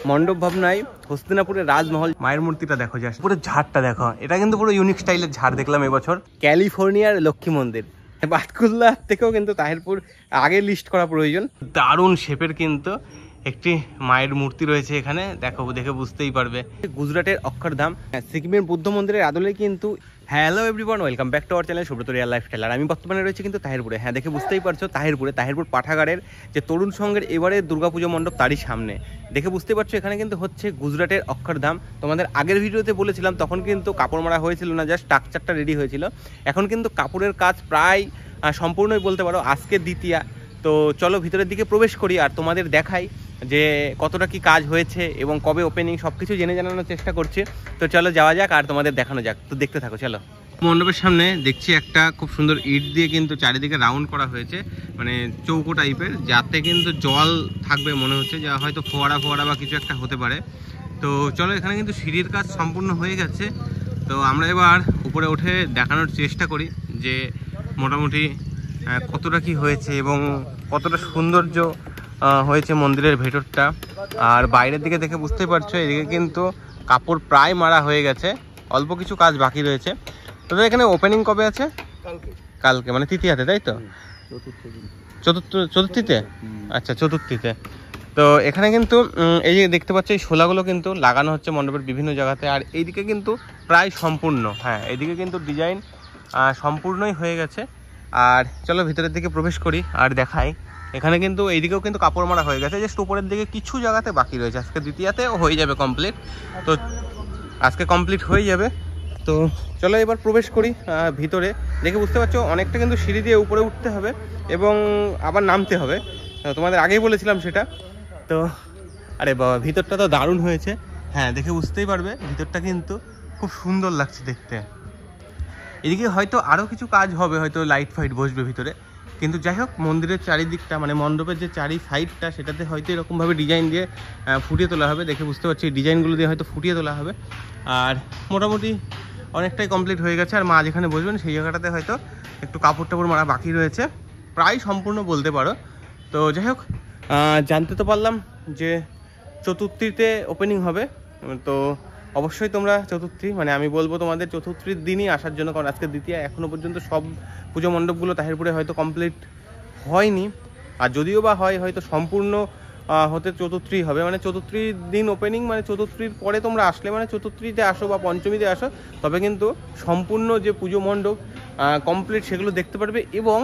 মণ্ডপ ভাবনায় হস্তিনাপুরের রাজমহল। মায়ের মূর্তিটা দেখো, জাস্ট পুরো ঝাড়টা দেখো, এটা কিন্তু পুরো ইউনিক স্টাইলের ঝাড় দেখলাম এবছর। ক্যালিফোর্নিয়ার লক্ষ্মী মন্দির, বাতকুল্লা থেকেও কিন্তু তাহিরপুর আগে লিস্ট করা প্রয়োজন। দারুণ শেপের কিন্তু একটি মায়ের মূর্তি রয়েছে এখানে, দেখো দেখে বুঝতেই পারবে। গুজরাটের অক্ষরধাম, সিকিমের বুদ্ধ মন্দিরের আদলে কিন্তু। Hello everyone, welcome back to our channel Subrata real lifestyle. আর আমি বর্তমানে রয়েছে কিন্তু তাহিরপুরে। হ্যাঁ, দেখে বুঝতেই পারছো তাহিরপুর পাঠাগারের যে তরুণ সংঘের এবারে দুর্গাপুজো মণ্ডপ তারই সামনে। দেখে বুঝতেই পারছো এখানে কিন্তু হচ্ছে গুজরাটের অক্ষরধাম। তোমাদের আগের ভিডিওতে বলেছিলাম, তখন কিন্তু কাপড় মারা হয়েছিল না, জাস্ট স্ট্রাকচারটা রেডি হয়েছিল। এখন কিন্তু কাপড়ের কাজ প্রায় সম্পূর্ণই বলতে পারো, আজকে দ্বিতীয়া। তো চলো ভিতরের দিকে প্রবেশ করি আর তোমাদের দেখাই যে কতটা কি কাজ হয়েছে এবং কবে ওপেনিং, সব কিছু জেনে জানানোর চেষ্টা করছি। তো চলো যাওয়া যাক আর তোমাদের দেখানো যাক, তো দেখতে থাকো চলো। মণ্ডপের সামনে দেখছি একটা খুব সুন্দর ইট দিয়ে কিন্তু চারিদিকে রাউন্ড করা হয়েছে, মানে চৌকো টাইপের, যাতে কিন্তু জল থাকবে মনে হচ্ছে, যা হয়তো ফোয়ারা বা কিছু একটা হতে পারে। তো চলো, এখানে কিন্তু সিঁড়ির কাজ সম্পূর্ণ হয়ে গেছে। তো আমরা এবার উপরে উঠে দেখানোর চেষ্টা করি যে মোটামুটি কতটা কি হয়েছে এবং কতটা সৌন্দর্য হয়েছে মন্দিরের ভেতরটা। আর বাইরের দিকে দেখে বুঝতেই পারছো, এদিকে কিন্তু কাপড় প্রায় মারা হয়ে গেছে, অল্প কিছু কাজ বাকি রয়েছে। তো এখানে ওপেনিং কবে আছে? কালকে, মানে তৃতীয়াতে, তাই তো? চতুর্থীতে? আচ্ছা, চতুর্থীতে। তো এখানে কিন্তু এই যে দেখতে পাচ্ছ, এই শোলাগুলো কিন্তু লাগানো হচ্ছে মণ্ডপের বিভিন্ন জায়গাতে। আর এইদিকে কিন্তু প্রায় সম্পূর্ণ, হ্যাঁ এইদিকে কিন্তু ডিজাইন সম্পূর্ণই হয়ে গেছে। আর চলো ভিতরের দিকে প্রবেশ করি আর দেখাই। এখানে কিন্তু এইদিকেও কিন্তু কাপড় মারা হয়ে গেছে, জাস্ট উপরের দিকে কিছু জায়গাতে বাকি রয়েছে। আজকে দ্বিতীয়াতে হয়ে যাবে কমপ্লিট, তো আজকে কমপ্লিট হয়ে যাবে। তো চলো এবার প্রবেশ করি ভিতরে। দেখে বুঝতে পারছো অনেকটা কিন্তু সিঁড়ি দিয়ে উপরে উঠতে হবে এবং আবার নামতে হবে, তোমাদের আগেই বলেছিলাম সেটা। তো আরে বাবা, ভিতরটা তো দারুণ হয়েছে। হ্যাঁ, দেখে বুঝতেই পারবে ভিতরটা কিন্তু খুব সুন্দর লাগছে দেখতে। এদিকে হয়তো আরও কিছু কাজ হবে, হয়তো লাইট ফাইট বসবে ভিতরে, কিন্তু যাই হোক মন্দিরের চারিদিকটা, মানে মণ্ডপের যে চারি সাইডটা, সেটাতে হয়তো এরকমভাবে ডিজাইন দিয়ে ফুটিয়ে তোলা হবে। দেখে বুঝতে পারছি এই ডিজাইনগুলো দিয়ে হয়তো ফুটিয়ে তোলা হবে। আর মোটামুটি অনেকটাই কমপ্লিট হয়ে গেছে। আর মা যেখানে বসবেন সেই জায়গাটাতে হয়তো একটু কাপড় টাপড় মারা বাকি রয়েছে, প্রায় সম্পূর্ণ বলতে পারো। তো যাই হোক, জানতে তো পারলাম যে চতুর্থীতে ওপেনিং হবে। তো অবশ্যই তোমরা চতুর্থী, মানে আমি বলবো তোমাদের চতুর্থীর দিনই আসার জন্য, কারণ আজকে দ্বিতীয়া। এখনও পর্যন্ত সব পুজো মণ্ডপগুলো তাহিরপুরে হয়তো কমপ্লিট হয়নি, আর যদিও বা হয় হয়তো সম্পূর্ণ হতে চতুর্থী হবে, মানে চতুর্থীর দিন ওপেনিং। মানে চতুর্থীর পরে তোমরা আসলে, মানে চতুর্থীতে আসো বা পঞ্চমীতে আসো, তবে কিন্তু সম্পূর্ণ যে পুজো মণ্ডপ কমপ্লিট সেগুলো দেখতে পারবে এবং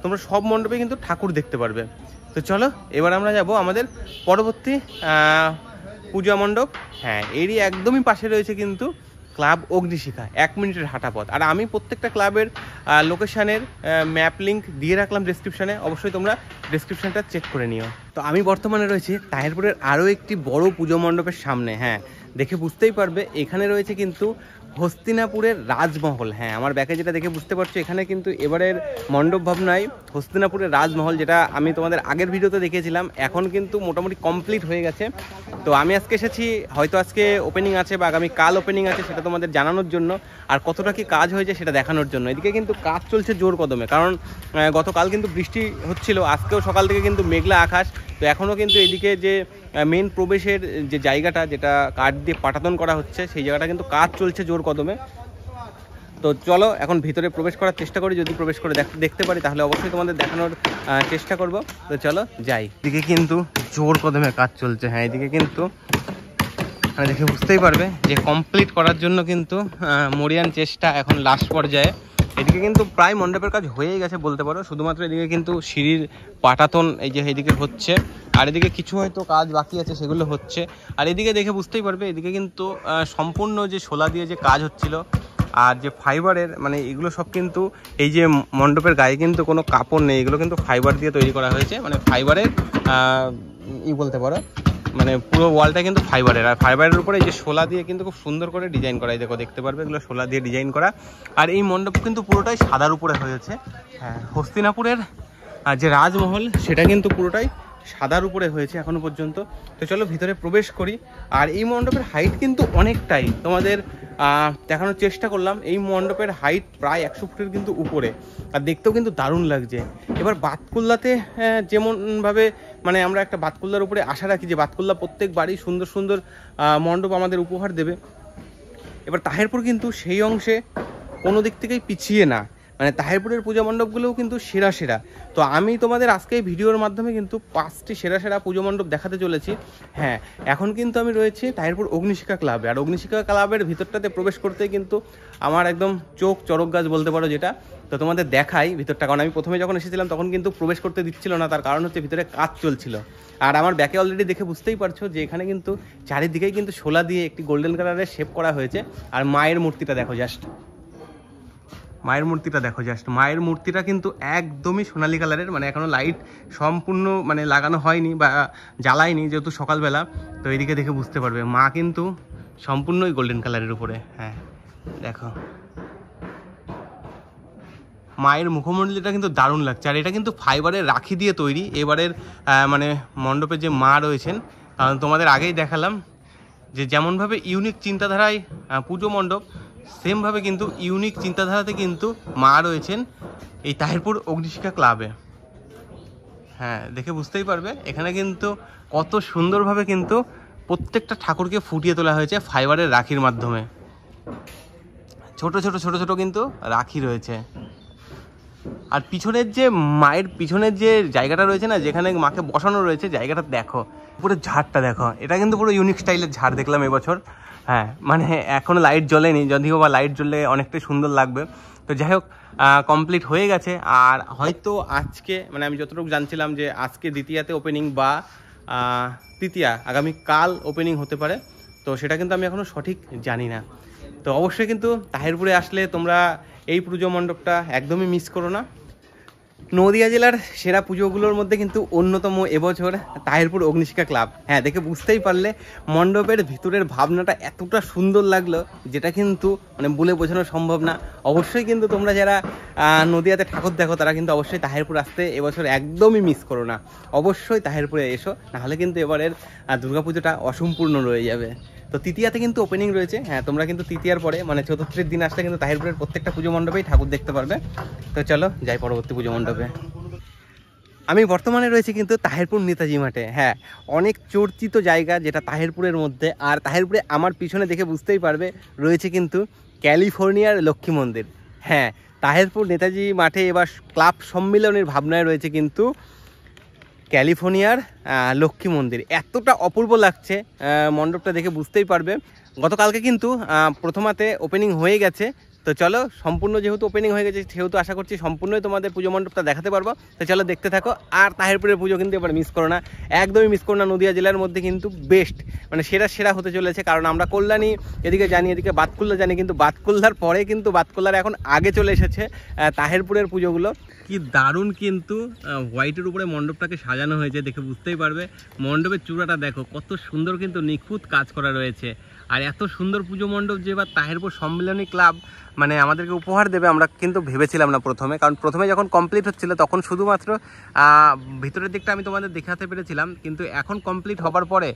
তোমরা সব মণ্ডপে কিন্তু ঠাকুর দেখতে পারবে। তো চলো এবার আমরা যাব আমাদের পরবর্তী পূজা মণ্ডপ। হ্যাঁ, এরই একদমই পাশে রয়েছে কিন্তু ক্লাব অগ্নিশিখা, 1 মিনিটের হাঁটা পথ। আর আমি প্রত্যেকটা ক্লাবের লোকেশানের ম্যাপ লিঙ্ক দিয়ে রাখলাম ডেসক্রিপশানে, অবশ্যই তোমরা ডেসক্রিপশানটা চেক করে নিও। তো আমি বর্তমানে রয়েছি তাহিরপুরের আরও একটি বড় পুজো মণ্ডপের সামনে। হ্যাঁ, দেখে বুঝতেই পারবে এখানে রয়েছে কিন্তু হস্তিনাপুরের রাজমহল। হ্যাঁ, আমার ব্যাকে যেটা দেখে বুঝতে পারছো, এখানে কিন্তু এবারের মণ্ডপ ভাবনায় হস্তিনাপুরের রাজমহল, যেটা আমি তোমাদের আগের ভিডিওতে দেখিয়েছিলাম, এখন কিন্তু মোটামুটি কমপ্লিট হয়ে গেছে। তো আমি আজকে এসেছি, হয়তো আজকে ওপেনিং আছে বা আগামী কাল ওপেনিং আছে, সেটা তোমাদের জানানোর জন্য আর কতটা কি কাজ হয়েছে সেটা দেখানোর জন্য। এদিকে কিন্তু কাজ চলছে জোর কদমে, কারণ গতকাল কিন্তু বৃষ্টি হচ্ছিল, আজকেও সকাল থেকে কিন্তু মেঘলা আকাশ। তো এখনও কিন্তু এদিকে যে মেন প্রবেশের যে জায়গাটা, যেটা কাঠ দিয়ে পাটাতন করা হচ্ছে, সেই জায়গাটা কিন্তু কাজ চলছে জোর কদমে। তো চলো এখন ভিতরে প্রবেশ করার চেষ্টা করি, যদি প্রবেশ করে দেখতে পারি তাহলে অবশ্যই তোমাদের দেখানোর চেষ্টা করব। তো চলো যাই। এদিকে কিন্তু জোর কদমে কাজ চলছে। হ্যাঁ, এদিকে কিন্তু দেখে বুঝতেই পারবে যে কমপ্লিট করার জন্য কিন্তু মরিয়ান চেষ্টা এখন লাস্ট পর্যায়ে। এদিকে কিন্তু প্রায় মণ্ডপের কাজ হয়েই গেছে বলতে পারো, শুধুমাত্র এদিকে কিন্তু সিঁড়ির পাটাতন এই যে এদিকে হচ্ছে, আর এদিকে কিছু হয়তো কাজ বাকি আছে সেগুলো হচ্ছে। আর এদিকে দেখে বুঝতেই পারবে এদিকে কিন্তু সম্পূর্ণ যে শোলা দিয়ে যে কাজ হচ্ছিল আর যে ফাইবারের, মানে এগুলো সব কিন্তু এই যে মণ্ডপের গায়ে কিন্তু কোনো কাপড় নেই, এগুলো কিন্তু ফাইবার দিয়ে তৈরি করা হয়েছে, মানে ফাইবারের বলতে পারো, মানে পুরো ওয়ালটা কিন্তু ফাইবারের। আর ফাইবারের উপরে এই যে শোলা দিয়ে কিন্তু খুব সুন্দর করে ডিজাইন করা, এই দেখো দেখতে পারবে এগুলো শোলা দিয়ে ডিজাইন করা। আর এই মণ্ডপ কিন্তু পুরোটাই সাদার উপরে হয়েছে। হ্যাঁ, হস্তিনাপুরের যে রাজমহল সেটা কিন্তু পুরোটাই সাদার উপরে হয়েছে এখনো পর্যন্ত। তো চলো ভিতরে প্রবেশ করি। আর এই মণ্ডপের হাইট কিন্তু অনেকটাই, তোমাদের দেখানোর চেষ্টা করলাম। এই মণ্ডপের হাইট প্রায় 100 ফুটের কিন্তু উপরে, আর দেখতেও কিন্তু দারুণ লাগছে। এবার বাতকুল্লাতে যেমনভাবে মানে আমরা একটা বাতকুল্লার উপরে আশা রাখি যে বাতকুল্লা প্রত্যেক বাড়ি সুন্দর সুন্দর মণ্ডপ আমাদের উপহার দেবে। এবার তাহেরপুর কিন্তু সেই অংশে কোনো দিক থেকেই পিছিয়ে না, মানে তাহেরপুরের পূজা মণ্ডপগুলোও কিন্তু সেরা সেরা। তো আমি তোমাদের আজকে এই ভিডিওর মাধ্যমে কিন্তু 5টি সেরা সেরা পুজো মণ্ডপ দেখাতে চলেছি। হ্যাঁ, এখন কিন্তু আমি রয়েছি তাহেরপুর অগ্নিশিখা ক্লাবে। আর অগ্নিশিখা ক্লাবের ভিতরটাতে প্রবেশ করতে কিন্তু আমার একদম চোখ চড়ক গাছ বলতে পারো যেটা। তো তোমাদের দেখাই ভিতরটা, কারণ আমি প্রথমে যখন এসেছিলাম তখন কিন্তু প্রবেশ করতে দিচ্ছিল না, তার কারণ হচ্ছে ভিতরে কাজ চলছিল। আর আমার ব্যাকে অলরেডি দেখে বুঝতেই পারছো যে এখানে কিন্তু চারিদিকেই কিন্তু শোলা দিয়ে একটি গোল্ডেন কালারের শেপ করা হয়েছে। আর মায়ের মূর্তিটা দেখো জাস্ট, মায়ের মূর্তিটা কিন্তু একদমই সোনালি কালারের, মানে এখনো লাইট সম্পূর্ণ মানে লাগানো হয়নি বা জ্বালায়নি যেহেতু সকালবেলা। তো এদিকে দেখে বুঝতে পারবে মা কিন্তু সম্পূর্ণই গোল্ডেন কালারের উপরে। হ্যাঁ দেখো মায়ের মুখমণ্ডলটা কিন্তু দারুণ লাগছে। আর এটা কিন্তু ফাইবারের রাখি দিয়ে তৈরি এবারের মানে মণ্ডপে যে মা রয়েছেন। কারণ তোমাদের আগেই দেখালাম যে যেমনভাবে ইউনিক চিন্তাধারায় পুজো মণ্ডপ, সেমভাবে কিন্তু ইউনিক চিন্তাধারাতে কিন্তু মা রয়েছেন এই তাহেরপুর অগ্নিশিখা ক্লাবে। হ্যাঁ দেখে বুঝতেই পারবে এখানে কিন্তু কত সুন্দরভাবে কিন্তু প্রত্যেকটা ঠাকুরকে ফুটিয়ে তোলা হয়েছে ফাইবারের রাখির মাধ্যমে। ছোট ছোট ছোট ছোট কিন্তু রাখি রয়েছে। আর পিছনের যে মায়ের পিছনের যে জায়গাটা রয়েছে না, যেখানে মাকে বসানো রয়েছে, জায়গাটা দেখো, পুরো ঝাড়টা দেখো, এটা কিন্তু পুরো ইউনিক স্টাইলের ঝাড় দেখলাম এবছর। হ্যাঁ মানে এখনও লাইট জ্বলেনি, যদিও বা লাইট জ্বললে অনেকটাই সুন্দর লাগবে। তো যাই হোক কমপ্লিট হয়ে গেছে। আর হয়তো আজকে মানে আমি যতটুকু জানছিলাম যে আজকে দ্বিতীয়াতে ওপেনিং বা তৃতীয়া আগামীকাল ওপেনিং হতে পারে। তো সেটা কিন্তু আমি এখনও সঠিক জানি না। তো অবশ্যই কিন্তু তাহেরপুরে আসলে তোমরা এই পুজো মণ্ডপটা একদমই মিস করো না। নদিয়া জেলার সেরা পুজোগুলোর মধ্যে কিন্তু অন্যতম এবছর তাহেরপুর অগ্নিশিখা ক্লাব। হ্যাঁ দেখে বুঝতেই পারলে মণ্ডপের ভিতরের ভাবনাটা এতটা সুন্দর লাগলো যেটা কিন্তু মানে বলে বোঝানো সম্ভব না। অবশ্যই কিন্তু তোমরা যারা নদিয়াতে ঠাকুর দেখো তারা কিন্তু অবশ্যই তাহেরপুর আসতে এবছর একদমই মিস করো না। অবশ্যই তাহেরপুরে এসো, নাহলে কিন্তু এবারের দুর্গাপুজোটা অসম্পূর্ণ রয়ে যাবে। তো তৃতীয়াতে কিন্তু ওপেনিং রয়েছে। হ্যাঁ তোমরা কিন্তু তৃতীয়ার পরে মানে চতুর্থীর দিন আসলে কিন্তু তাহেরপুরের প্রত্যেকটা পুজো মণ্ডপেই ঠাকুর দেখতে পারবে। তো চলো যাই পরবর্তী পুজো মণ্ডপে। আমি বর্তমানে রয়েছি কিন্তু তাহেরপুর নেতাজি মাঠে। হ্যাঁ অনেক চর্চিত জায়গা যেটা তাহেরপুরের মধ্যে। আর তাহেরপুরে আমার পিছনে দেখে বুঝতেই পারবে রয়েছে কিন্তু ক্যালিফোর্নিয়ার লক্ষ্মী মন্দির। হ্যাঁ তাহেরপুর নেতাজি মাঠে এবার ক্লাব সম্মিলনের ভাবনায় রয়েছে কিন্তু ক্যালিফোর্নিয়ার লক্ষ্মী মন্দির। এতটা অপূর্ব লাগছে মণ্ডপটা দেখে বুঝতেই পারবে। গতকালকে কিন্তু প্রথমাতে ওপেনিং হয়ে গেছে। তো চলো সম্পূর্ণ যেহেতু ওপেনিং হয়ে গেছে সেহেতু আশা করছি সম্পূর্ণই তোমাদের পুজো মণ্ডপটা দেখাতে পারবো। তো চলো দেখতে থাকো। আর তাহেরপুরের পুজো কিন্তু এবার মিস করো না, একদমই মিস করো না। নদিয়া জেলার মধ্যে কিন্তু বেস্ট মানে সেরা সেরা হতে চলেছে। কারণ আমরা কল্যাণী এদিকে জানি, এদিকে বাতকুল্লা জানি, কিন্তু বাতকুল্লার পরে কিন্তু বাতকুল্লার এখন আগে চলে এসেছে তাহেরপুরের পুজোগুলো। কি দারুণ কিন্তু হোয়াইটের উপরে মণ্ডপটাকে সাজানো হয়েছে, দেখে বুঝতেই পারবে। মণ্ডপের চূড়াটা দেখো কত সুন্দর কিন্তু নিখুঁত কাজ করা রয়েছে। আর এত সুন্দর পুজো মণ্ডপ যে এবার তাহেরপুর সম্মিলনী ক্লাব মানে আমাদেরকে উপহার দেবে আমরা কিন্তু ভেবেছিলাম না প্রথমে। কারণ প্রথমে যখন কমপ্লিট হচ্ছিল তখন শুধুমাত্র ভিতরের দিকটা আমি তোমাদের দেখাতে পেরেছিলাম, কিন্তু এখন কমপ্লিট হবার পরে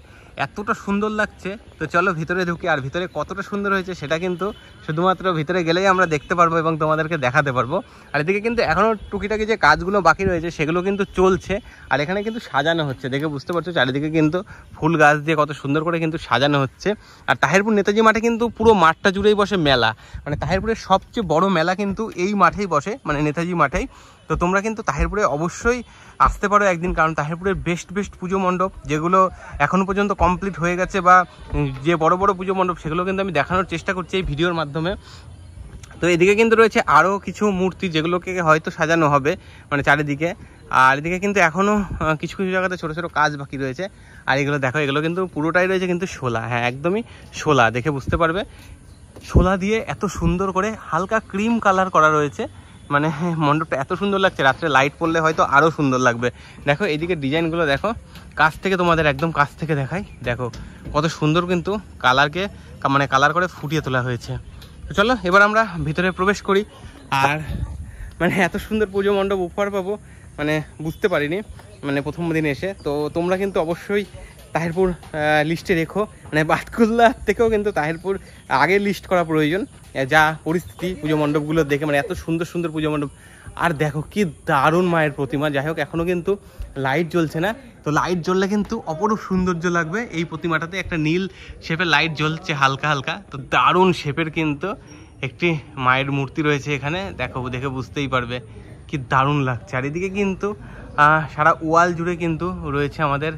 এতটা সুন্দর লাগছে। তো চলো ভিতরে ঢুকি। আর ভিতরে কতটা সুন্দর হয়েছে সেটা কিন্তু শুধুমাত্র ভিতরে গেলেই আমরা দেখতে পারবো এবং তোমাদেরকে দেখাতে পারবো। আর এদিকে কিন্তু এখনও টুকিটাকি যে কাজগুলো বাকি রয়েছে সেগুলো কিন্তু চলছে। আর এখানে কিন্তু সাজানো হচ্ছে, দেখে বুঝতে পারছো চারিদিকে কিন্তু ফুল গাছ দিয়ে কত সুন্দর করে কিন্তু সাজানো হচ্ছে। আর তাহেরপুর নেতাজি মাঠে কিন্তু পুরো মাঠটা জুড়েই বসে মেলা, মানে তাহেরপুরের সবচেয়ে বড় মেলা কিন্তু এই মাঠেই বসে, মানে নেতাজি মাঠেই। তো তোমরা কিন্তু তাহেরপুরে অবশ্যই আসতে পারো একদিন, কারণ তাহেরপুরের বেস্ট পুজো মণ্ডপ যেগুলো এখনও পর্যন্ত কমপ্লিট হয়ে গেছে বা যে বড় বড় পুজো মণ্ডপ সেগুলো কিন্তু আমি দেখানোর চেষ্টা করছি এই ভিডিওর মাধ্যমে। তো এদিকে কিন্তু রয়েছে আরও কিছু মূর্তি যেগুলোকে হয়তো সাজানো হবে মানে চারিদিকে। আর এদিকে কিন্তু এখনও কিছু কিছু জায়গাতে ছোটো ছোটো কাজ বাকি রয়েছে। আর এগুলো দেখো, এগুলো কিন্তু পুরোটাই রয়েছে কিন্তু শোলা। হ্যাঁ একদমই শোলা, দেখে বুঝতে পারবে। শোলা দিয়ে এত সুন্দর করে হালকা ক্রিম কালার করা রয়েছে, মানে মণ্ডপটা এত সুন্দর লাগছে। রাত্রে লাইট পড়লে হয়তো আরও সুন্দর লাগবে। দেখো এদিকে ডিজাইনগুলো দেখো, কাছ থেকে তোমাদের একদম কাছ থেকে দেখাই। দেখো কত সুন্দর কিন্তু কালারকে মানে কালার করে ফুটিয়ে তোলা হয়েছে। তো চলো এবার আমরা ভিতরে প্রবেশ করি। আর মানে এত সুন্দর পুজো মণ্ডপ উপহার পাবো মানে বুঝতে পারিনি মানে প্রথম দিন এসে। তো তোমরা কিন্তু অবশ্যই তাহেরপুর লিস্টে রেখো, মানে বাতকুল্লা থেকেও কিন্তু তাহেরপুর আগে লিস্ট করা প্রয়োজন। যা পরিস্থিতি পুজো মণ্ডপগুলো দেখে, মানে এত সুন্দর সুন্দর পুজো মণ্ডপ। আর দেখো কি দারুণ মায়ের প্রতিমা। যাই হোক এখনও কিন্তু লাইট জ্বলছে না, তো লাইট জ্বললে কিন্তু অপরূপ সৌন্দর্য লাগবে। এই প্রতিমাটাতে একটা নীল শেপের লাইট জ্বলছে হালকা হালকা, তো দারুণ শেপের কিন্তু একটি মায়ের মূর্তি রয়েছে এখানে, দেখে বুঝতেই পারবে কি দারুণ লাগছে। আর এদিকে কিন্তু সারা ওয়াল জুড়ে কিন্তু রয়েছে আমাদের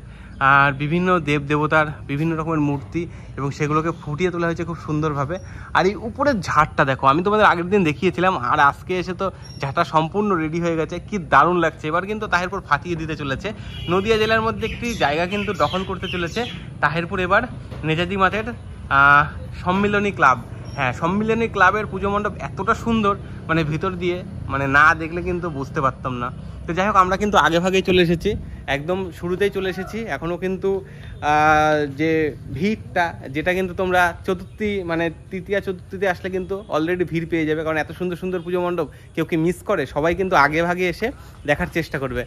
আর বিভিন্ন দেব দেবতার বিভিন্ন রকমের মূর্তি, এবং সেগুলোকে ফুটিয়ে তোলা হয়েছে খুব সুন্দরভাবে। আর এই উপরের ঝাড়টা দেখো, আমি তোমাদের আগের দিন দেখিয়েছিলাম, আর আজকে এসে তো ঝাড়টা সম্পূর্ণ রেডি হয়ে গেছে, কি দারুণ লাগছে। এবার কিন্তু তাহিরপুর ফাটিয়ে দিতে চলেছে, নদিয়া জেলার মধ্যে একটি জায়গা কিন্তু দখল করতে চলেছে তাহিরপুর এবার নেতাজি মাঠের সম্মিলনী ক্লাব। হ্যাঁ, সম্মিলনী ক্লাবের পুজো মণ্ডপ এতটা সুন্দর, মানে ভিতর দিয়ে মানে না দেখলে কিন্তু বুঝতে পারতাম না। তো যাই হোক, আমরা কিন্তু আগে ভাগেই চলে এসেছি, একদম শুরুতেই চলে এসেছি। এখনও কিন্তু যে ভিড়টা, যেটা কিন্তু তোমরা চতুর্থী মানে তৃতীয়া চতুর্থীতে আসলে কিন্তু অলরেডি ভিড় পেয়ে যাবে, কারণ এত সুন্দর সুন্দর পুজো মণ্ডপ কেউ কি মিস করে? সবাই কিন্তু আগে ভাগে এসে দেখার চেষ্টা করবে।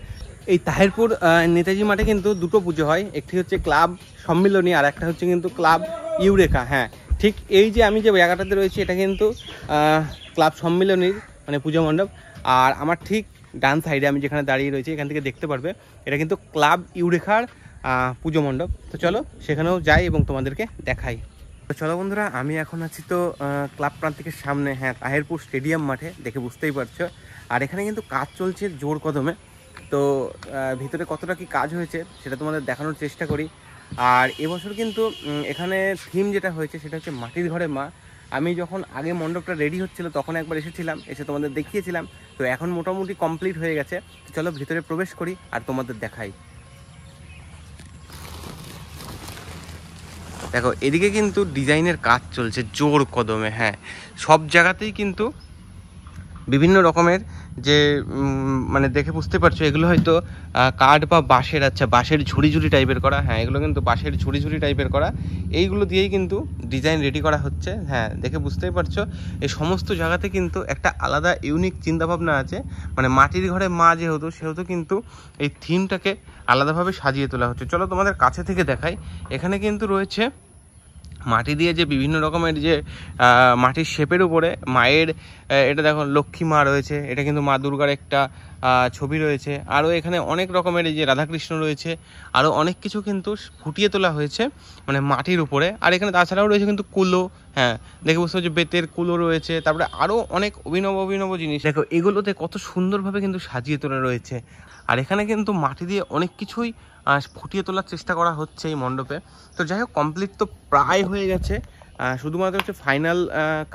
এই তাহিরপুর নেতাজি মাঠে কিন্তু দুটো পুজো হয়, একটি হচ্ছে ক্লাব সম্মিলনী আর একটা হচ্ছে কিন্তু ক্লাব ইউরেকা। হ্যাঁ, ঠিক এই যে আমি যে জায়গাটাতে রয়েছি এটা কিন্তু ক্লাব সম্মিলনীর মানে পুজো মণ্ডপ, আর আমার ঠিক ডান সাইডে আমি যেখানে দাঁড়িয়ে রয়েছি এখান থেকে দেখতে পারবে এটা কিন্তু ক্লাব ইউরেকার পুজো মণ্ডপ। তো চলো সেখানেও যাই এবং তোমাদেরকে দেখাই। তো চলো বন্ধুরা, আমি এখন আছি তো ক্লাব প্রান্তিকের সামনে, হ্যাঁ তাহিরপুর স্টেডিয়াম মাঠে, দেখে বুঝতেই পারছো। আর এখানে কিন্তু কাজ চলছে জোর কদমে, তো ভিতরে কতটা কি কাজ হয়েছে সেটা তোমাদের দেখানোর চেষ্টা করি। আর এবছর কিন্তু এখানে থিম যেটা হয়েছে সেটা হচ্ছে মাটির ঘরে মা। আমি যখন আগে মণ্ডপটা রেডি হচ্ছিল তখন একবার এসেছিলাম, এসে তোমাদের দেখিয়েছিলাম, তো এখন মোটামুটি কমপ্লিট হয়ে গেছে। চলো ভিতরে প্রবেশ করি আর তোমাদের দেখাই। দেখো এদিকে কিন্তু ডিজাইনের কাজ চলছে জোর কদমে। হ্যাঁ, সব জায়গাতেই কিন্তু বিভিন্ন রকমের যে মানে দেখে বুঝতে পারছো এগুলো হয়তো কাঠ বা বাঁশের, আচ্ছা বাঁশের ঝুড়ি ঝুড়ি টাইপের করা। হ্যাঁ, এগুলো কিন্তু বাঁশের ঝুড়ি ঝুড়ি টাইপের করা, এইগুলো দিয়েই কিন্তু ডিজাইন রেডি করা হচ্ছে। হ্যাঁ, দেখে বুঝতেই পারছো এই সমস্ত জায়গাতে কিন্তু একটা আলাদা ইউনিক চিন্তাভাবনা আছে। মানে মাটির ঘরে মা যেহেতু, সেহেতু কিন্তু এই থিমটাকে আলাদাভাবে সাজিয়ে তোলা হচ্ছে। চলো তোমাদের কাছে থেকে দেখাই। এখানে কিন্তু রয়েছে মাটি দিয়ে যে বিভিন্ন রকমের যে মাটির শেপের উপরে মায়ের, এটা দেখো লক্ষ্মী মা রয়েছে, এটা কিন্তু মা দুর্গার একটা ছবি রয়েছে। আরও এখানে অনেক রকমের এই যে রাধাকৃষ্ণ রয়েছে, আরও অনেক কিছু কিন্তু ফুটিয়ে তোলা হয়েছে মানে মাটির উপরে। আর এখানে তাছাড়াও রয়েছে কিন্তু কুলো, হ্যাঁ দেখে বুঝতে পারছো বেতের কুলো রয়েছে, তারপরে আরও অনেক অভিনব জিনিস দেখো, এগুলোতে কত সুন্দরভাবে কিন্তু সাজিয়ে তোলা রয়েছে। আর এখানে কিন্তু মাটি দিয়ে অনেক কিছুই ফুটিয়ে তোলার চেষ্টা করা হচ্ছে এই মণ্ডপে। তো যাই হোক, কমপ্লিট তো প্রায় হয়ে গেছে, শুধুমাত্র হচ্ছে ফাইনাল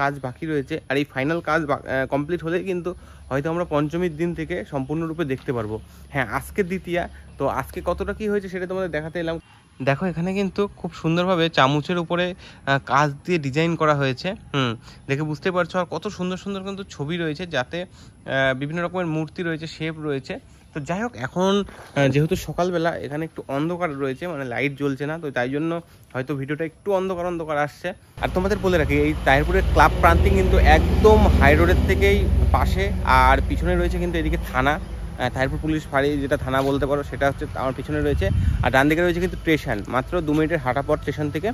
কাজ বাকি রয়েছে। আর এই ফাইনাল কাজ কমপ্লিট হলেই কিন্তু হয়তো আমরা পঞ্চমীর দিন থেকে সম্পূর্ণরূপে দেখতে পারবো। হ্যাঁ, আজকে দ্বিতীয়া, তো আজকে কতটা কি হয়েছে সেটা তোমাদের দেখাতে এলাম। দেখো এখানে কিন্তু খুব সুন্দরভাবে চামচের উপরে কাজ দিয়ে ডিজাইন করা হয়েছে। দেখে বুঝতে পারছো। আর কত সুন্দর সুন্দর কিন্তু ছবি রয়েছে, যাতে বিভিন্ন রকমের মূর্তি রয়েছে, শেপ রয়েছে। তো যাই হোক, এখন যেহেতু সকালবেলা এখানে একটু অন্ধকার রয়েছে, মানে লাইট জ্বলছে না, তো তাই জন্য হয়তো ভিডিওটা একটু অন্ধকার আসছে। আর তোমাদের বলে রাখি, এই তাহিরপুরের ক্লাব প্রান্তিক কিন্তু একদম হাই রোডের থেকেই পাশে, আর পিছনে রয়েছে কিন্তু এদিকে থানা, তাহিরপুর পুলিশ ফাঁড়ি, যেটা থানা বলতে পারো, সেটা হচ্ছে আমার পিছনে রয়েছে। আর ডান দিকে রয়েছে কিন্তু স্টেশন, মাত্র 2 মিনিটের হাঁটা পর স্টেশন থেকে।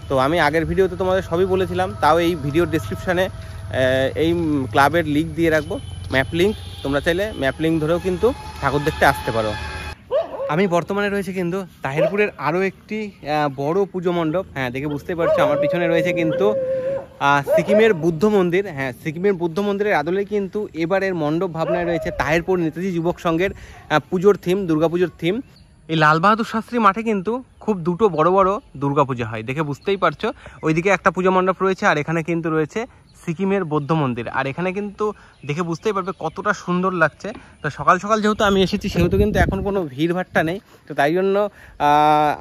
তো আমি আগের ভিডিওতে তোমাদের সবই বলেছিলাম, তাও এই ভিডিওর ডেসক্রিপশানে এই ক্লাবের লিঙ্ক দিয়ে রাখবো, ম্যাপ লিঙ্ক, তোমরা চাইলে ম্যাপ লিঙ্ক ধরেও কিন্তু ঠাকুর দেখতে আসতে পারো। আমি বর্তমানে রয়েছে কিন্তু তাহিরপুরের আরও একটি বড় পুজো মণ্ডপ। হ্যাঁ, দেখে বুঝতেই পারছো আমার পিছনে রয়েছে কিন্তু সিকিমের বুদ্ধ মন্দির। হ্যাঁ, সিকিমের বুদ্ধ মন্দিরের আদলে কিন্তু এবারের মণ্ডপ ভাবনায় রয়েছে তাহিরপুর নেতাজি যুবক সংঘের পুজোর থিম, দুর্গাপুজোর থিম। এই লাল বাহাদুর শাস্ত্রী মাঠে কিন্তু খুব দুটো বড় বড় দুর্গাপূজা হয়, দেখে বুঝতেই পারছো। ওইদিকে একটা পুজো মণ্ডপ রয়েছে, আর এখানে কিন্তু রয়েছে সিকিমের বৌদ্ধ মন্দির। আর এখানে কিন্তু দেখে বুঝতেই পারবে কতটা সুন্দর লাগছে। তো সকাল সকাল যেহেতু আমি এসেছি, সেহেতু কিন্তু এখন কোনো ভিড়ভাট্টা নেই, তো তাই জন্য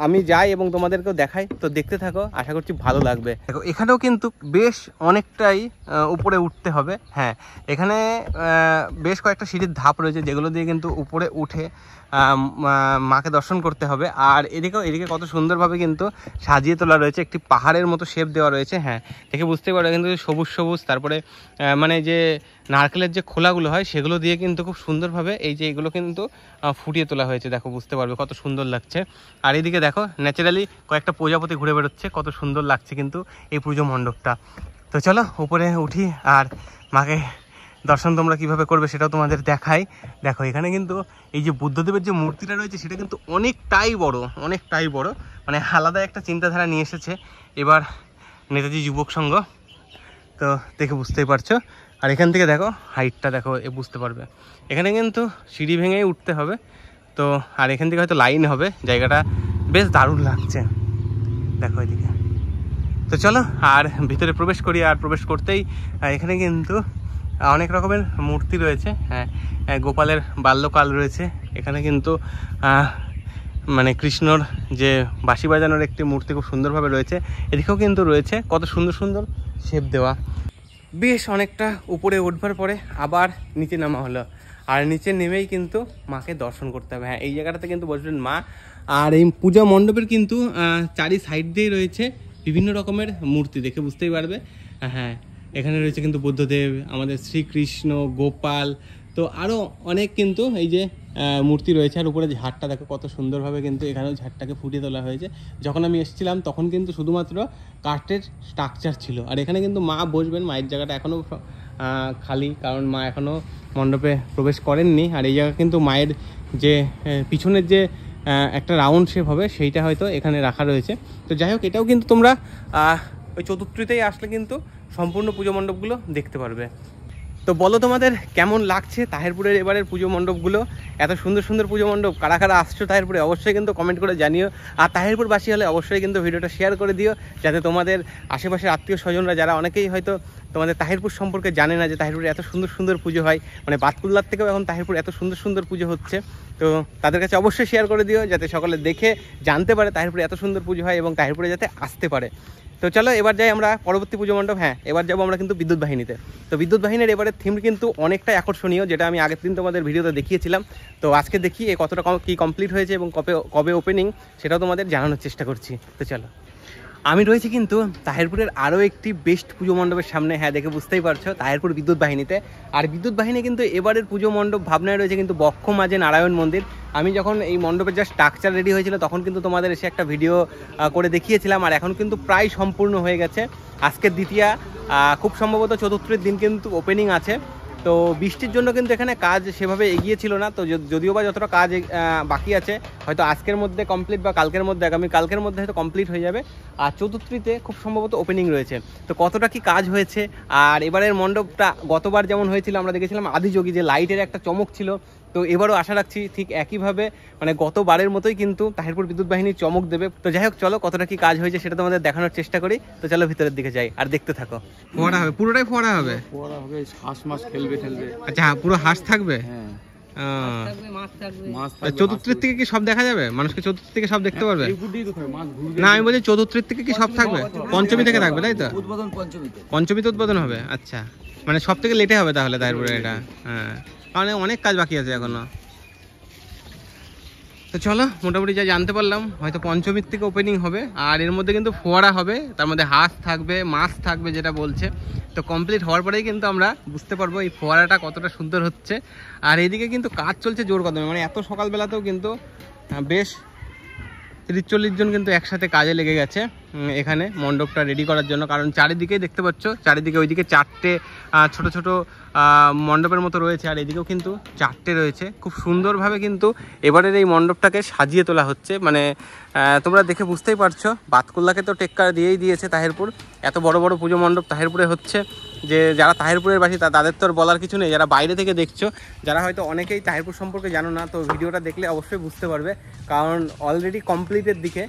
আমি যাই এবং তোমাদেরকেও দেখাই। তো দেখতে থাকো, আশা করছি ভালো লাগবে। দেখো এখানেও কিন্তু বেশ অনেকটাই উপরে উঠতে হবে। হ্যাঁ, এখানে বেশ কয়েকটা সিঁড়ির ধাপ রয়েছে, যেগুলো দিয়ে কিন্তু উপরে উঠে মাকে দর্শন করতে হবে। আর এদিকে কত সুন্দরভাবে কিন্তু সাজিয়ে তোলা রয়েছে, একটি পাহাড়ের মতো শেপ দেওয়া রয়েছে। হ্যাঁ, দেখে বুঝতে পারো কিন্তু সবুজ সবুজ, তারপরে মানে যে নারকেলের যে খোলাগুলো হয় সেগুলো দিয়ে কিন্তু খুব সুন্দরভাবে এই যে এগুলো কিন্তু ফুটিয়ে তোলা হয়েছে। দেখো বুঝতে পারবে কত সুন্দর লাগছে। আর এদিকে দেখো ন্যাচারালি কয়েকটা প্রজাপতি ঘুরে বেরোচ্ছে, কত সুন্দর লাগছে কিন্তু এই পুজো মণ্ডপটা। তো চলো উপরে উঠি আর মাকে দর্শন তোমরা কিভাবে করবে সেটাও তোমাদের দেখাই। দেখো এখানে কিন্তু এই যে বুদ্ধদেবের যে মূর্তিটা রয়েছে সেটা কিন্তু অনেকটাই বড়, মানে আলাদা একটা চিন্তাধারা নিয়ে এসেছে এবার নেতাজি যুবক সংঘ। তো দেখে বুঝতেই পারছো। আর এখান থেকে দেখো হাইটটা দেখো, বুঝতে পারবে। এখানে কিন্তু সিঁড়ি ভেঙেই উঠতে হবে। তো আর এখান থেকে হয়তো লাইন হবে, জায়গাটা বেশ দারুণ লাগছে দেখো এদিকে। তো চলো আর ভিতরে প্রবেশ করি। আর প্রবেশ করতেই এখানে কিন্তু অনেক রকমের মূর্তি রয়েছে। হ্যাঁ, গোপালের বাল্যকাল রয়েছে এখানে কিন্তু, মানে কৃষ্ণর যে বাঁশি বাজানোর একটি মূর্তি খুব সুন্দরভাবে রয়েছে। এদিকেও কিন্তু রয়েছে কত সুন্দর সুন্দর শেপ দেওয়া। বেশ অনেকটা উপরে উঠবার পরে আবার নিচে নামা হলো। আর নিচে নেমেই কিন্তু মাকে দর্শন করতে হবে। হ্যাঁ, এই জায়গাটাতে কিন্তু বসবেন মা। আর এই পূজা মণ্ডপের কিন্তু চারি সাইড দিয়ে রয়েছে বিভিন্ন রকমের মূর্তি, দেখে বুঝতেই পারবে। হ্যাঁ, এখানে রয়েছে কিন্তু বুদ্ধদেব, আমাদের শ্রীকৃষ্ণ, গোপাল, তো আরও অনেক কিন্তু এই যে মূর্তি রয়েছে। আর উপরে ঝাড়টা দেখো কত সুন্দরভাবে কিন্তু এখানেও ঝাড়টাকে ফুটিয়ে তোলা হয়েছে। যখন আমি এসেছিলাম তখন কিন্তু শুধুমাত্র কাঠের স্ট্রাকচার ছিল। আর এখানে কিন্তু মা বসবেন, মায়ের জায়গাটা এখনও খালি, কারণ মা এখনও মণ্ডপে প্রবেশ করেননি। আর এই জায়গা কিন্তু মায়ের যে পিছনের যে একটা রাউন্ড শেপ হবে সেইটা হয়তো এখানে রাখা রয়েছে। তো যাই হোক, এটাও কিন্তু তোমরা ওই চতুর্থীতেই আসলে কিন্তু সম্পূর্ণ পুজো মণ্ডপগুলো দেখতে পারবে। তো বলো তোমাদের কেমন লাগছে তাহিরপুরের এবারের পুজো মণ্ডপগুলো? এত সুন্দর সুন্দর পুজো মণ্ডপ, কারা কারা আসছো তাহিরপুরে অবশ্যই কিন্তু কমেন্ট করে জানিও। আর তাহিরপুরবাসী হলে অবশ্যই কিন্তু ভিডিওটা শেয়ার করে দিও, যাতে তোমাদের আশেপাশের আত্মীয় স্বজনরা যারা অনেকেই হয়তো তোমাদের তাহিরপুর সম্পর্কে জানে না যে তাহিরপুরে এত সুন্দর সুন্দর পুজো হয়, মানে বাতকুল্লার থেকেও এখন তাহিরপুর এত সুন্দর সুন্দর পুজো হচ্ছে। তো তাদের কাছে অবশ্যই শেয়ার করে দিও, যাতে সকলে দেখে জানতে পারে তাহিরপুরে এত সুন্দর পুজো হয় এবং তাহিরপুরে যাতে আসতে পারে। তো চলো এবার যাই আমরা পরবর্তী পুজো মণ্ডপ। হ্যাঁ, এবার যাবো আমরা কিন্তু বিদ্যুৎ বাহিনীতে। তো বিদ্যুৎ বাহিনীর এবারের থিম কিন্তু অনেকটাই আকর্ষণীয়, যেটা আমি আগের দিন তোমাদের ভিডিওতে দেখিয়েছিলাম। তো আজকে দেখি কতটা কি কমপ্লিট হয়েছে এবং কবে ওপেনিং সেটাও তোমাদের জানানোর চেষ্টা করছি। তো চলো, আমি রয়েছি কিন্তু তাহিরপুরের আরও একটি বেস্ট পুজো মণ্ডপের সামনে। হ্যাঁ, দেখে বুঝতেই পারছো, তাহিরপুর বিদ্যুৎ বাহিনীতে। আর বিদ্যুৎ বাহিনী কিন্তু এবারের পুজো মণ্ডপ ভাবনায় রয়েছে কিন্তু বক্ষ মাঝে নারায়ণ মন্দির। আমি যখন এই মণ্ডপের যা স্ট্রাকচার রেডি হয়েছিল তখন কিন্তু তোমাদের এসে একটা ভিডিও করে দেখিয়েছিলাম। আর এখন কিন্তু প্রায় সম্পূর্ণ হয়ে গেছে। আজকের দ্বিতীয়া, খুব সম্ভবত চতুর্থীর দিন কিন্তু ওপেনিং আছে। তো বৃষ্টির জন্য কিন্তু এখানে কাজ সেভাবে এগিয়ে ছিল না। তো যদিও বা যতটা কাজ বাকি আছে হয়তো আজকের মধ্যে কমপ্লিট বা কালকের মধ্যে, আগামী কালকের মধ্যে হয়তো কমপ্লিট হয়ে যাবে। আর চতুর্থীতে খুব সম্ভবত ওপেনিং রয়েছে। তো কতটা কি কাজ হয়েছে, আর এবারের মণ্ডপটা গতবার যেমন হয়েছিল আমরা দেখেছিলাম আদিযোগী, যে লাইটের একটা চমক ছিল, তো এবারও আশা রাখছি ঠিক একইভাবে, মানে গতবারের মতোই কিন্তু তাহিরপুর বিদ্যুৎ বাহিনী চমক দেবে। তো যাই হোক, চলো কতটা কি কাজ হয়েছে সেটা তোমাদের দেখানোর চেষ্টা করি। তো চলো ভিতরের দিকে যাই আর দেখতে থাকো। ফোয়ারা হবে, পুরোটাই ফোয়ারা হবে? ফোয়ারা হবে, হাঁস মাছ খেলবে। আচ্ছা, পুরো হাঁস থাকবে? হ্যাঁ, চতুর্থীর থেকে কি সব দেখা যাবে? মানুষকে চতুর্থী থেকে সব দেখতে পারবে? না, আমি বলছি চতুর্থীর থেকে কি সব থাকবে? পঞ্চমী থেকে থাকবে, তাই তো? পঞ্চমীতে উদ্বোধন হবে। আচ্ছা, মানে সব থেকে লেটে হবে তাহলে তাহিরপুরে এটা। হ্যাঁ, কারণ অনেক কাজ বাকি আছে এখনো। তো চলো, মোটামুটি যা জানতে পারলাম হয়তো পঞ্চমীর থেকে ওপেনিং হবে। আর এর মধ্যে কিন্তু ফোয়ারা হবে, তার মধ্যে হাঁস থাকবে, মাছ থাকবে যেটা বলছে। তো কমপ্লিট হওয়ার পরেই কিন্তু আমরা বুঝতে পারবো এই ফোয়ারাটা কতটা সুন্দর হচ্ছে। আর এইদিকে কিন্তু কাজ চলছে জোর কদমে, মানে এত সকালবেলাতেও কিন্তু বেশ 30-40 জন কিন্তু একসাথে কাজে লেগে গেছে এখানে মণ্ডপটা রেডি করার জন্য। কারণ চারিদিকেই দেখতে পাচ্ছ, চারিদিকে ওইদিকে 4টে ছোট ছোট মণ্ডপের মতো রয়েছে, আর এদিকেও কিন্তু 4টে রয়েছে। খুব সুন্দরভাবে কিন্তু এবারের এই মণ্ডপটাকে সাজিয়ে তোলা হচ্ছে। মানে তোমরা দেখে বুঝতেই পারছো, বাতকুল্লাকে তো টেক্কা দিয়েই দিয়েছে তাহিরপুর। এত বড় বড় পুজো মণ্ডপ তাহিরপুরে হচ্ছে, যে যারা তাহিরপুরের বাসী তাদের তো আর বলার কিছু নেই। যারা বাইরে থেকে দেখছো, যারা হয়তো অনেকেই তাহিরপুর সম্পর্কে জানো না, তো ভিডিওটা দেখলে অবশ্যই বুঝতে পারবে, কারণ অলরেডি কমপ্লিটের দিকে।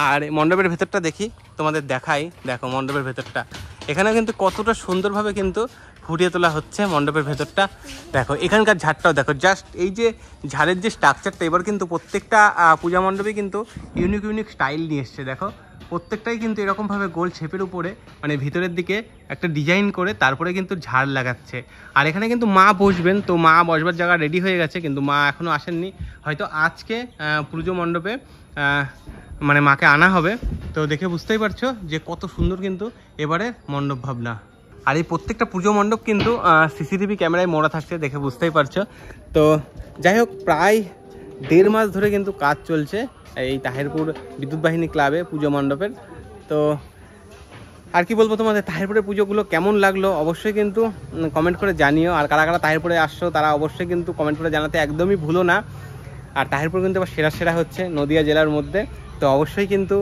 আর মণ্ডপের ভেতরটা দেখি, তোমাদের দেখাই। দেখো মণ্ডপের ভেতরটা, এখানে কিন্তু কতটা সুন্দরভাবে কিন্তু ফুটিয়ে তোলা হচ্ছে মণ্ডপের ভেতরটা। দেখো এখানকার ঝাড়টাও দেখো, জাস্ট এই যে ঝাড়ের যে স্ট্রাকচারটা, এবার কিন্তু প্রত্যেকটা পূজা মণ্ডপে কিন্তু ইউনিক স্টাইল নিয়ে এসছে। দেখো প্রত্যেকটাই কিন্তু এরকমভাবে গোল শেপের উপরে, মানে ভিতরের দিকে একটা ডিজাইন করে তারপরে কিন্তু ঝাড় লাগাচ্ছে। আর এখানে কিন্তু মা বসবেন, তো মা বসবার জায়গা রেডি হয়ে গেছে, কিন্তু মা এখনও আসেননি। হয়তো আজকে পুজো মণ্ডপে মানে মাকে আনা হবে। তো দেখে বুঝতেই পারছো যে কত সুন্দর কিন্তু এবারে মণ্ডপ ভাবনা। আর এই প্রত্যেকটা পুজো মণ্ডপ কিন্তু সিসিটিভি ক্যামেরায় মোড়া থাকছে, দেখে বুঝতেই পারছো। তো যাই হোক, প্রায় 1.5 মাস ধরে কিন্তু কাজ চলছে এই তাহিরপুর বিদ্যুৎ বাহিনী ক্লাবে পুজো মণ্ডপের। তো আর কি বলবো, তোমাদের তাহিরপুরের পুজোগুলো কেমন লাগলো অবশ্যই কিন্তু কমেন্ট করে জানিও। আর কারা কারা তাহিরপুরে আসছো তারা অবশ্যই কিন্তু কমেন্ট করে জানাতে একদমই ভুলো না। আর তাহিরপুর কিন্তু আবার সেরা সেরা হচ্ছে নদিয়া জেলার মধ্যে, তো অবশ্যই কিন্তু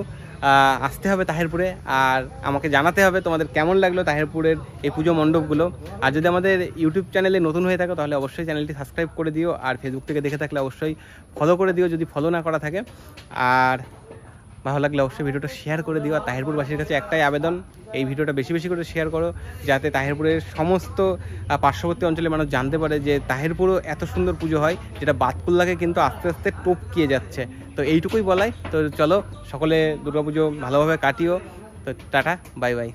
আসতে হবে তাহিরপুরে। আর আমাকে জানাতে হবে তোমাদের কেমন লাগলো তাহিরপুরের এই পুজো মণ্ডপগুলো। আর যদি আমাদের ইউটিউব চ্যানেলে নতুন হয়ে থাকো তাহলে অবশ্যই চ্যানেলটি সাবস্ক্রাইব করে দিও, আর ফেসবুক থেকে দেখে থাকলে অবশ্যই ফলো করে দিও যদি ফলো না করা থাকে। আর ভালো লাগলে অবশ্যই ভিডিওটা শেয়ার করে দিও। আর তাহিরপুরবাসীর কাছে একটাই আবেদন, এই ভিডিওটা বেশি বেশি করে শেয়ার করো, যাতে তাহিরপুরের সমস্ত পার্শ্ববর্তী অঞ্চলের মানুষ জানতে পারে যে তাহিরপুরও এত সুন্দর পুজো হয়, যেটা বাতকুল্লাকে কিন্তু আস্তে আস্তে টপকিয়ে যাচ্ছে। তো এইটুকুই বলাই। তো চলো সকলে দুর্গাপুজো ভালোভাবে কাটিও। তো টাটা, বাই বাই।